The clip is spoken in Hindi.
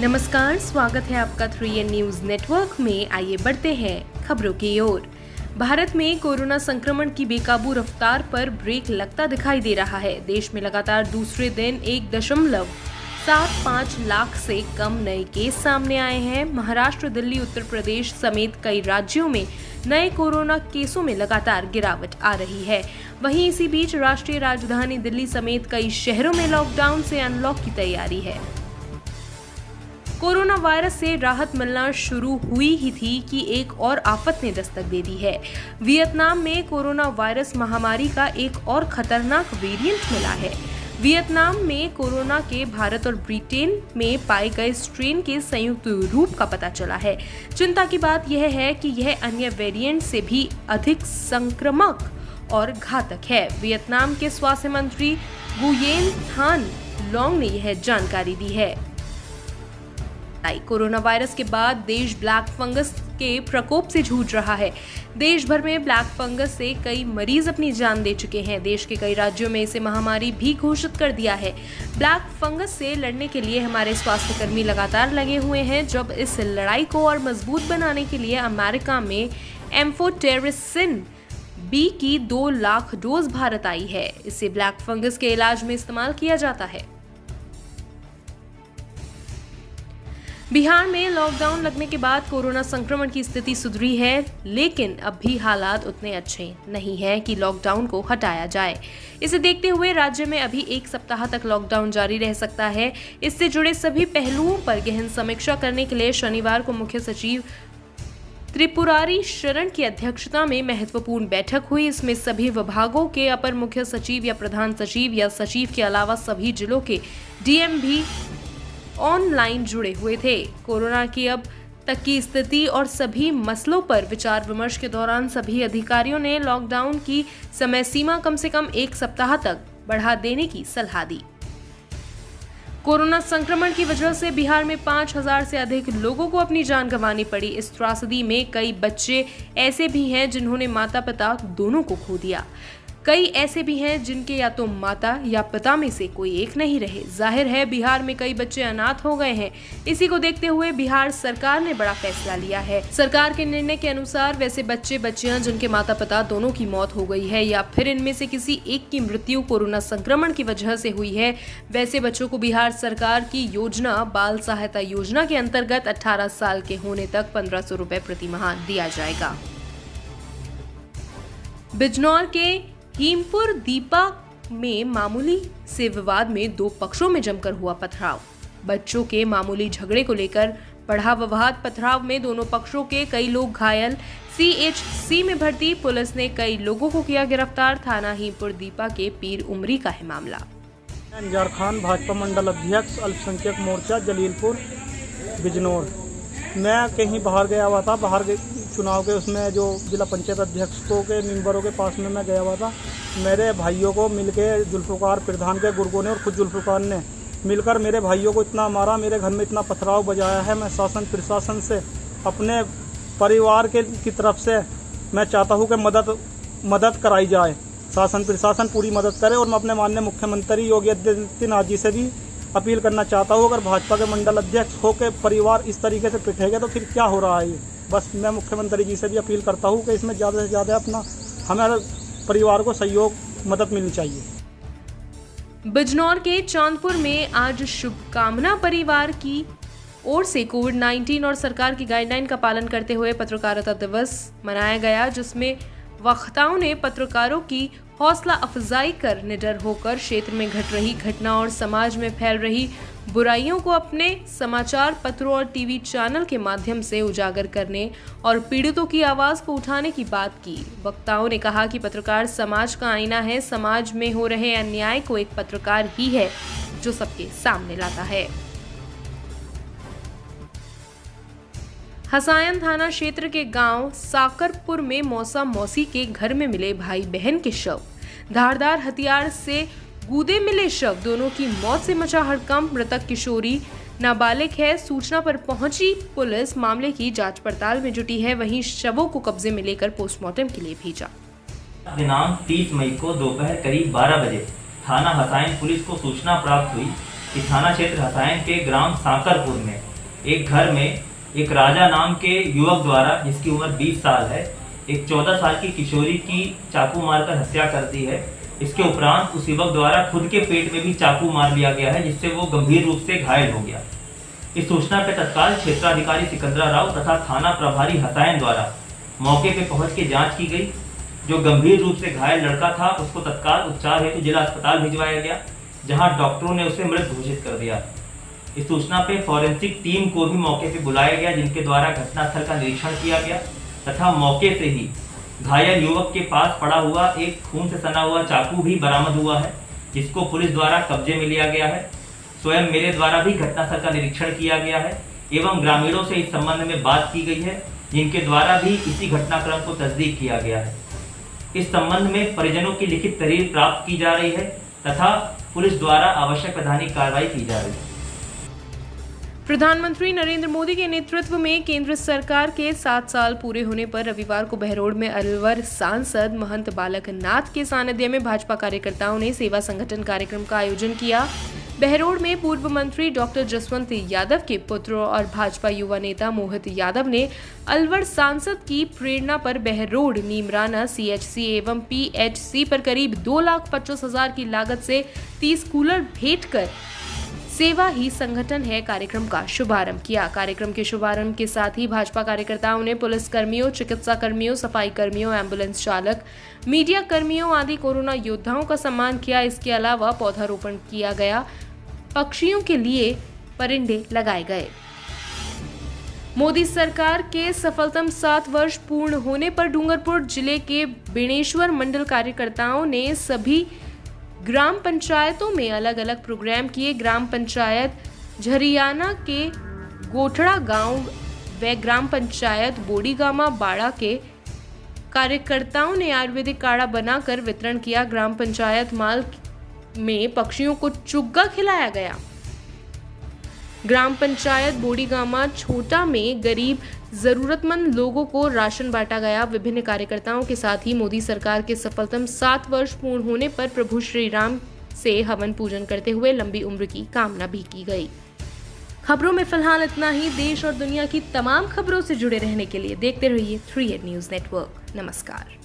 नमस्कार, स्वागत है आपका 3N न्यूज नेटवर्क में। आइए बढ़ते हैं खबरों की ओर। भारत में कोरोना संक्रमण की बेकाबू रफ्तार पर ब्रेक लगता दिखाई दे रहा है। देश में लगातार दूसरे दिन 1.75 लाख से कम नए केस सामने आए हैं। महाराष्ट्र, दिल्ली, उत्तर प्रदेश समेत कई राज्यों में नए कोरोना केसों में लगातार गिरावट आ रही है। वहीं इसी बीच राष्ट्रीय राजधानी दिल्ली समेत कई शहरों में लॉकडाउन से अनलॉक की तैयारी है। कोरोना वायरस से राहत मिलना शुरू हुई ही थी कि एक और आफत ने दस्तक दे दी है। वियतनाम में कोरोना वायरस महामारी का एक और खतरनाक वेरिएंट मिला है। वियतनाम में कोरोना के भारत और ब्रिटेन में पाए गए स्ट्रेन के संयुक्त रूप का पता चला है। चिंता की बात यह है कि यह अन्य वेरिएंट से भी अधिक संक्रामक और घातक है। वियतनाम के स्वास्थ्य मंत्री गुयेन थान लोंग ने यह जानकारी दी है। कोरोना वायरस के बाद देश ब्लैक फंगस के प्रकोप से जूझ रहा है। देश भर में ब्लैक फंगस से कई मरीज अपनी जान दे चुके हैं। देश के कई राज्यों में इसे महामारी भी घोषित कर दिया है। ब्लैक फंगस से लड़ने के लिए हमारे स्वास्थ्यकर्मी लगातार लगे हुए हैं। जब इस लड़ाई को और मजबूत बनाने के लिए अमेरिका में एम्फोटेरिसिन बी की 2 लाख डोज भारत आई है। इसे ब्लैक फंगस के इलाज में इस्तेमाल किया जाता है। बिहार में लॉकडाउन लगने के बाद कोरोना संक्रमण की स्थिति सुधरी है, लेकिन अब भी हालात उतने अच्छे नहीं हैं कि लॉकडाउन को हटाया जाए। इसे देखते हुए राज्य में अभी 1 सप्ताह तक लॉकडाउन जारी रह सकता है। इससे जुड़े सभी पहलुओं पर गहन समीक्षा करने के लिए शनिवार को मुख्य सचिव त्रिपुरारी शरण की अध्यक्षता में महत्वपूर्ण बैठक हुई। इसमें सभी विभागों के अपर मुख्य सचिव या प्रधान सचिव या सचिव के अलावा सभी जिलों के डीएम भी ऑनलाइन जुड़े हुए थे। कोरोना की अब तक की स्थिति और सभी मसलों पर विचार विमर्श के दौरान सभी अधिकारियों ने लॉकडाउन की समय सीमा कम से कम 1 सप्ताह तक बढ़ा देने की सलाह दी। कोरोना संक्रमण की वजह से बिहार में 5000 से अधिक लोगों को अपनी जान गंवानी पड़ी। इस त्रासदी में कई बच्चे ऐसे भी हैं जिन्होंने माता पिता दोनों को खो दिया। कई ऐसे भी हैं जिनके या तो माता या पिता में से कोई एक नहीं रहे। जाहिर है बिहार में कई बच्चे अनाथ हो गए हैं। इसी को देखते हुए बिहार सरकार ने बड़ा फैसला लिया है। सरकार के निर्णय के अनुसार वैसे बच्चे बच्चियां जिनके माता पिता दोनों की मौत हो गई है या फिर इनमें से किसी एक की मृत्यु कोरोना संक्रमण की वजह से हुई है, वैसे बच्चों को बिहार सरकार की योजना बाल सहायता योजना के अंतर्गत 18 साल के होने तक 1500 रुपए प्रति माह दिया जाएगा। बिजनौर के हीमपुर दीपा में मामूली से विवाद में 2 पक्षों में जमकर हुआ पथराव। बच्चों के मामूली झगड़े को लेकर बढ़ा विवाद। पथराव में दोनों पक्षों के कई लोग घायल। CHC में भर्ती पुलिस ने कई लोगों को किया गिरफ्तार। थाना हीमपुर दीपा के पीर उमरी का है मामला। अंजार खान, भाजपा मंडल अध्यक्ष, अल्पसंख्यक मोर्चा, जलीलपुर, बिजनौर। मैं कहीं बाहर गया हुआ था, चुनाव के उसमें जो जिला पंचायत अध्यक्षों के मेंबरों के पास में मैं गया हुआ था। मेरे भाइयों को मिलके जुल्फकार प्रधान के गुर्गों ने और खुद जुल्फकार ने मिलकर मेरे भाइयों को इतना मारा, मेरे घर में इतना पथराव बजाया है। मैं शासन प्रशासन से अपने परिवार की तरफ से मैं चाहता हूँ कि मदद कराई जाए। शासन प्रशासन पूरी मदद करे और मैं अपने माननीय मुख्यमंत्री योगी आदित्यनाथ जी से भी अपील करना चाहता हूँ, अगर भाजपा के मंडल अध्यक्ष हो के परिवार इस तरीके से पिटेगा तो फिर क्या हो रहा है ये। बस मैं मुख्यमंत्री जी से भी अपील करता हूँ कि इसमें ज़्यादा से ज़्यादा अपना हमारे परिवार को सहयोग मदद मिलनी चाहिए। बिजनौर के चांदपुर में आज शुभकामना परिवार की ओर से कोविड-19 और सरकार की गाइडलाइन का पालन करते हुए पत्रकारिता दिवस मनाया गया, जिसमें वक्ताओं ने पत्रकारों की हौसला अफजाई कर निडर होकर क्षेत्र में घट रही घटना और समाज में फैल रही बुराइयों को अपने समाचार पत्रों और टीवी चैनल के माध्यम से उजागर करने और पीड़ितों की आवाज को उठाने की बात की। वक्ताओं ने कहा कि पत्रकार समाज का आईना है। समाज में हो रहे अन्याय को एक पत्रकार ही है जो सबके सामने लाता है। हसायन थाना क्षेत्र के गांव साकरपुर में मौसा मौसी के घर में मिले भाई बहन के शव। धारदार हथियार से गूदे मिले शव। दोनों की मौत से मचा हड़कंप। मृतक किशोरी नाबालिग है। सूचना पर पहुंची पुलिस मामले की जांच पड़ताल में जुटी है। वहीं शवों को कब्जे में लेकर पोस्टमार्टम के लिए भेजा। दिनांक 30 मई को दोपहर करीब 12 बजे थाना हसायन पुलिस को सूचना प्राप्त हुई कि थाना क्षेत्र हसायन के ग्राम साकरपुर में एक घर में एक राजा नाम के युवक द्वारा, जिसकी उम्र 20 साल है, एक 14 साल की किशोरी की चाकू मारकर हत्या कर दी है। इसके उपरांत उस युवक द्वारा खुद के पेट में भी चाकू मार लिया गया है, जिससे वो गंभीर रूप से घायल हो गया। इस सूचना पर तत्काल क्षेत्राधिकारी सिकंदरा राव तथा थाना प्रभारी हसैन द्वारा मौके पर पहुंच के जांच की गई। जो गंभीर रूप से घायल लड़का था उसको तत्काल उपचार हेतु जिला अस्पताल भिजवाया गया, जहां डॉक्टरों ने उसे मृत घोषित कर दिया। इस सूचना पे फॉरेंसिक टीम को भी मौके पे बुलाया गया, जिनके द्वारा घटनास्थल का निरीक्षण किया गया तथा मौके से ही घायल युवक के पास पड़ा हुआ एक खून से सना हुआ चाकू भी बरामद हुआ है, जिसको पुलिस द्वारा कब्जे में लिया गया है। स्वयं मेरे द्वारा भी घटनास्थल का निरीक्षण किया गया है एवं ग्रामीणों से इस संबंध में बात की गई है, जिनके द्वारा भी इसी घटनाक्रम को तस्दीक किया गया है। इस संबंध में परिजनों की लिखित तहरीर प्राप्त की जा रही है तथा पुलिस द्वारा आवश्यक वैधानिक कार्रवाई की जा रही है। प्रधानमंत्री नरेंद्र मोदी के नेतृत्व में केंद्र सरकार के 7 साल पूरे होने पर रविवार को बहरोड में अलवर सांसद महंत बालक नाथ के सानिध्य में भाजपा कार्यकर्ताओं ने सेवा संगठन कार्यक्रम का आयोजन किया। बहरोड में पूर्व मंत्री डॉक्टर जसवंत यादव के पुत्र और भाजपा युवा नेता मोहित यादव ने अलवर सांसद की प्रेरणा पर बहरोड, नीमराना, सीएचसी एवं पीएचसी पर करीब 2,25,000 की लागत से 30 कूलर भेंट कर सेवा ही संगठन है कार्यक्रम का शुभारंभ किया। कार्यक्रम के शुभारंभ के साथ ही भाजपा कार्यकर्ताओं ने पुलिस कर्मियों, चिकित्सा कर्मियों, सफाई कर्मियों, एम्बुलेंस चालक, मीडिया कर्मियों आदि कोरोना योद्धाओं का सम्मान किया। इसके अलावा पौधारोपण किया गया, पक्षियों के लिए परिंदे लगाए गए। मोदी सरकार के सफलतम 7 वर्ष पूर्ण होने पर डूंगरपुर जिले के बेणेश्वर मंडल कार्यकर्ताओं ने सभी ग्राम पंचायतों में अलग अलग प्रोग्राम किए। ग्राम पंचायत झरियाना के गोठड़ा गांव व ग्राम पंचायत बोडीगामा बाड़ा के कार्यकर्ताओं ने आयुर्वेदिक काढ़ा बनाकर वितरण किया। ग्राम पंचायत माल में पक्षियों को चुग्गा खिलाया गया। ग्राम पंचायत बोडीगामा छोटा में गरीब जरूरतमंद लोगों को राशन बांटा गया। विभिन्न कार्यकर्ताओं के साथ ही मोदी सरकार के सफलतम 7 वर्ष पूर्ण होने पर प्रभु श्री राम से हवन पूजन करते हुए लंबी उम्र की कामना भी की गई। खबरों में फिलहाल इतना ही। देश और दुनिया की तमाम खबरों से जुड़े रहने के लिए देखते रहिए 3 न्यूज़ नेटवर्क। नमस्कार।